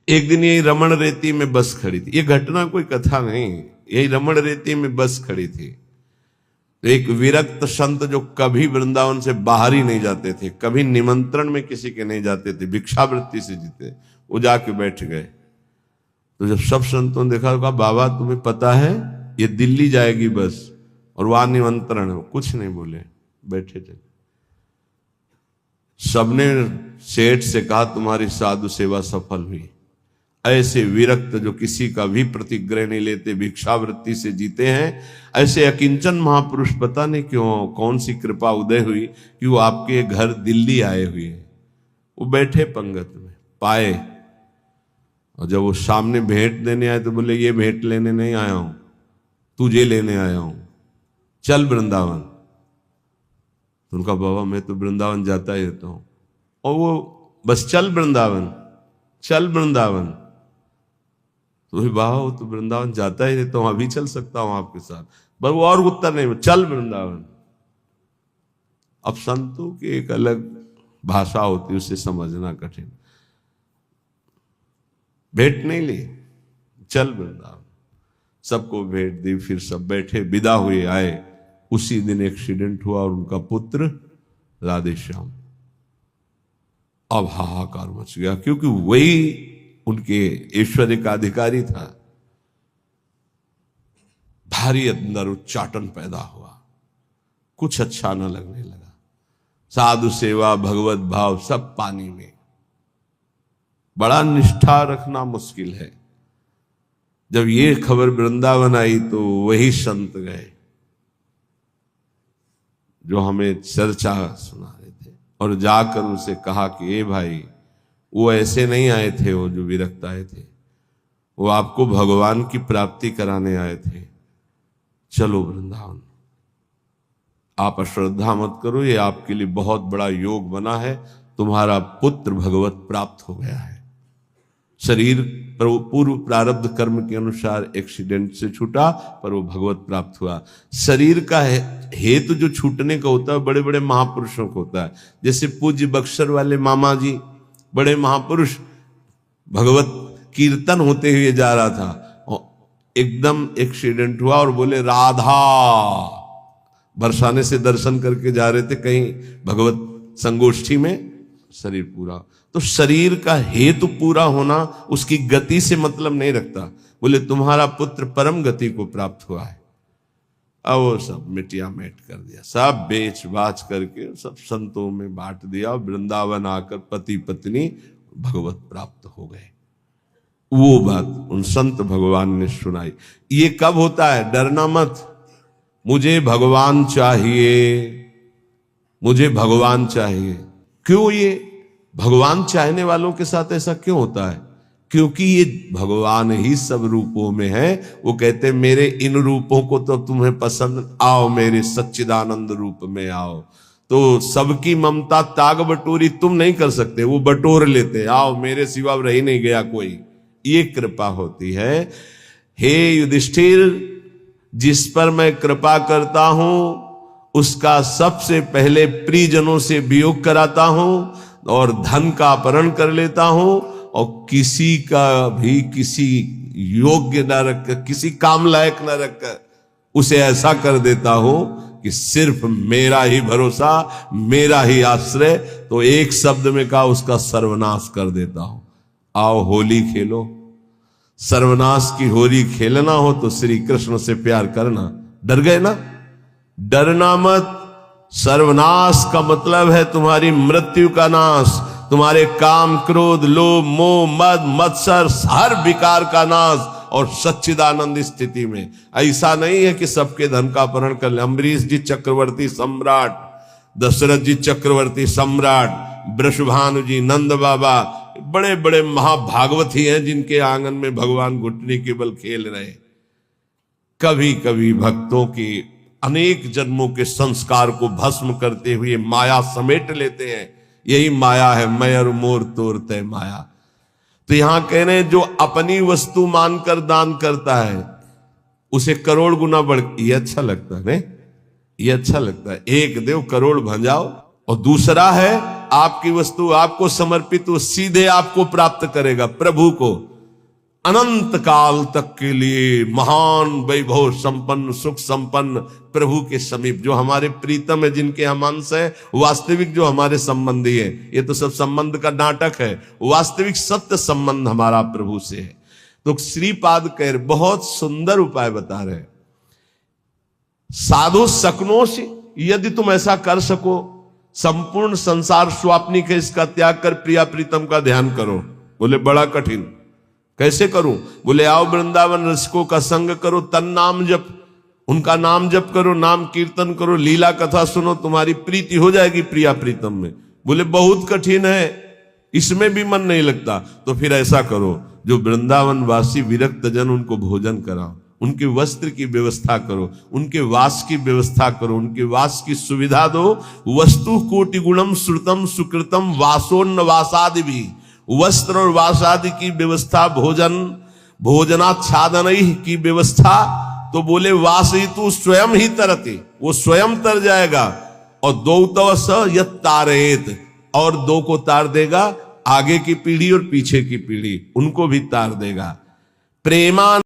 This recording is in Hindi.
एक दिन यही रमण रेती में बस खड़ी थी, ये घटना कोई कथा नहीं, यही रमण रेती में बस खड़ी थी। तो एक विरक्त संत जो कभी वृंदावन से बाहर ही नहीं जाते थे, कभी निमंत्रण में किसी के नहीं जाते थे, भिक्षावृत्ति से जीते, वो जाके बैठ गए। तो जब सब संतों ने देखा तो कहा, बाबा तुम्हें पता है ये दिल्ली जाएगी बस और वहां निमंत्रण है। कुछ नहीं बोले, बैठे थे। सबने सेठ से कहा तुम्हारी साधु सेवा सफल हुई। ऐसे विरक्त जो किसी का भी प्रतिग्रह नहीं लेते, भिक्षावृत्ति से जीते हैं, ऐसे अकिंचन महापुरुष पता नहीं क्यों कौन सी कृपा उदय हुई कि वो आपके घर दिल्ली आए हुए हैं। वो बैठे पंगत में पाए, और जब वो सामने भेंट देने आए तो बोले ये भेंट लेने नहीं आया हूं, तुझे लेने आया हूं, चल वृंदावन। तो उनका बाबा मैं तो वृंदावन जाता ही रहता हूं। और वो बस चल वृंदावन, चल वृंदावन। तो बाबा वो तो वृंदावन जाता ही रहता हूं, अभी चल सकता हूं आपके साथ, पर वो और उत्तर नहीं, चल वृंदावन। अब संतों की एक अलग भाषा होती है, उसे समझना कठिन। भेंट नहीं ली, चल वृंदावन। सबको भेंट दी, फिर सब बैठे, विदा हुए, आए। उसी दिन एक्सीडेंट हुआ और उनका पुत्र राधेश्याम। अब हाहाकार मच गया, क्योंकि वही उनके ऐश्वर्य का अधिकारी था। भारी अंदर उच्चाटन पैदा हुआ, कुछ अच्छा न लगने लगा। साधु सेवा, भगवत भाव सब पानी में। बड़ा निष्ठा रखना मुश्किल है। जब ये खबर वृंदावन आई तो वही संत गए जो हमें चर्चा सुना रहे थे, और जाकर उनसे कहा कि ए भाई, वो ऐसे नहीं आए थे, वो जो विरक्त आए थे, वो आपको भगवान की प्राप्ति कराने आए थे। चलो वृंदावन, आप अश्रद्धा मत करो, ये आपके लिए बहुत बड़ा योग बना है, तुम्हारा पुत्र भगवत प्राप्त हो गया है। शरीर पूर्व प्रारब्ध कर्म के अनुसार एक्सीडेंट से छूटा, पर वो भगवत प्राप्त हुआ। शरीर का हेतु जो छूटने का होता है बड़े बड़े महापुरुषों को होता है। जैसे पूज्य बक्सर वाले मामा जी, बड़े महापुरुष, भगवत कीर्तन होते हुए जा रहा था और एकदम एक्सीडेंट हुआ और बोले राधा, बरसाने से दर्शन करके जा रहे थे कहीं भगवत संगोष्ठी में, शरीर पूरा। तो शरीर का हेतु पूरा होना उसकी गति से मतलब नहीं रखता। बोले तुम्हारा पुत्र परम गति को प्राप्त हुआ है। अब वो सब मिटिया मेट कर दिया, सब बेच बाच करके सब संतों में बांट दिया। वृंदावन आकर पति पत्नी भगवत प्राप्त हो गए। वो बात उन संत भगवान ने सुनाई। ये कब होता है? डरना मत, मुझे भगवान चाहिए, मुझे भगवान चाहिए। क्यों ये भगवान चाहने वालों के साथ ऐसा क्यों होता है? क्योंकि ये भगवान ही सब रूपों में है। वो कहते मेरे इन रूपों को तो तुम्हें पसंद, आओ मेरे सच्चिदानंद रूप में आओ। तो सबकी ममता ताग बटोरी तुम नहीं कर सकते, वो बटोर लेते, आओ मेरे सिवा रह नहीं गया कोई। ये कृपा होती है। हे युधिष्ठिर, जिस पर मैं कृपा करता हूं उसका सबसे पहले प्रियजनों से वियोग कराता हूं और धन का अपहरण कर लेता हूं, और किसी का भी किसी योग्य न रखकर, किसी काम लायक न रखकर उसे ऐसा कर देता हूं कि सिर्फ मेरा ही भरोसा, मेरा ही आश्रय। तो एक शब्द में कहा, उसका सर्वनाश कर देता हूं। आओ होली खेलो। सर्वनाश की होली खेलना हो तो श्री कृष्ण से प्यार करना। डर गए ना? डरना मत। सर्वनाश का मतलब है तुम्हारी मृत्यु का नाश, तुम्हारे काम, क्रोध, लोभ, मोह, मद, मत्सर, हर विकार का नाश, और सच्चिदानंद स्थिति में। ऐसा नहीं है कि सबके धन का अपहरण कर ले। अम्बरीश जी चक्रवर्ती सम्राट, दशरथ जी चक्रवर्ती सम्राट, वृषभानु जी, नंद बाबा, बड़े बड़े महाभागवती हैं जिनके आंगन में भगवान घुटने के बल खेल रहे। कभी कभी भक्तों की अनेक जन्मों के संस्कार को भस्म करते हुए माया समेट लेते हैं। यही माया है, मयर मोर तोर तय माया। तो यहां कह रहे हैं जो अपनी वस्तु मानकर दान करता है उसे करोड़ गुना बढ़। ये अच्छा लगता है नहीं? ये अच्छा लगता है। एक देव करोड़ भंजाओ। और दूसरा है आपकी वस्तु आपको समर्पित वो सीधे आपको प्राप्त करेगा, प्रभु को। अनंत काल तक के लिए महान वैभव संपन्न सुख संपन्न प्रभु के समीप, जो हमारे प्रीतम है, जिनके हम अंश है, वास्तविक जो हमारे संबंधी है। ये तो सब संबंध का नाटक है, वास्तविक सत्य संबंध हमारा प्रभु से है। तो श्रीपाद कह बहुत सुंदर उपाय बता रहे, साधु सकनोश, यदि तुम ऐसा कर सको, संपूर्ण संसार स्वाप्निक है, इसका त्याग कर प्रिया प्रीतम का ध्यान करो। बोले बड़ा कठिन, कैसे करूं? बोले आओ वृंदावन रसिकों का संग करो, तन नाम जप, उनका नाम जप करो, नाम कीर्तन करो, लीला कथा सुनो, तुम्हारी प्रीति हो जाएगी प्रिया प्रीतम में। बोले बहुत कठिन है, इसमें भी मन नहीं लगता। तो फिर ऐसा करो, जो वृंदावन वासी विरक्त जन, उनको भोजन कराओ, उनके वस्त्र की व्यवस्था करो, उनके वास की व्यवस्था करो, उनके वास की सुविधा दो। वस्तु कोटि गुणम श्रुतम सुकृतम वासोन्न वासादि भी, वस्त्र और वास आदि की व्यवस्था, भोजनाच्छादन की व्यवस्था। तो बोले वास ही तू स्वयं ही तरते, वो स्वयं तर जाएगा। और दो तवस यत तारेत, और दो को तार देगा, आगे की पीढ़ी और पीछे की पीढ़ी, उनको भी तार देगा। प्रेमा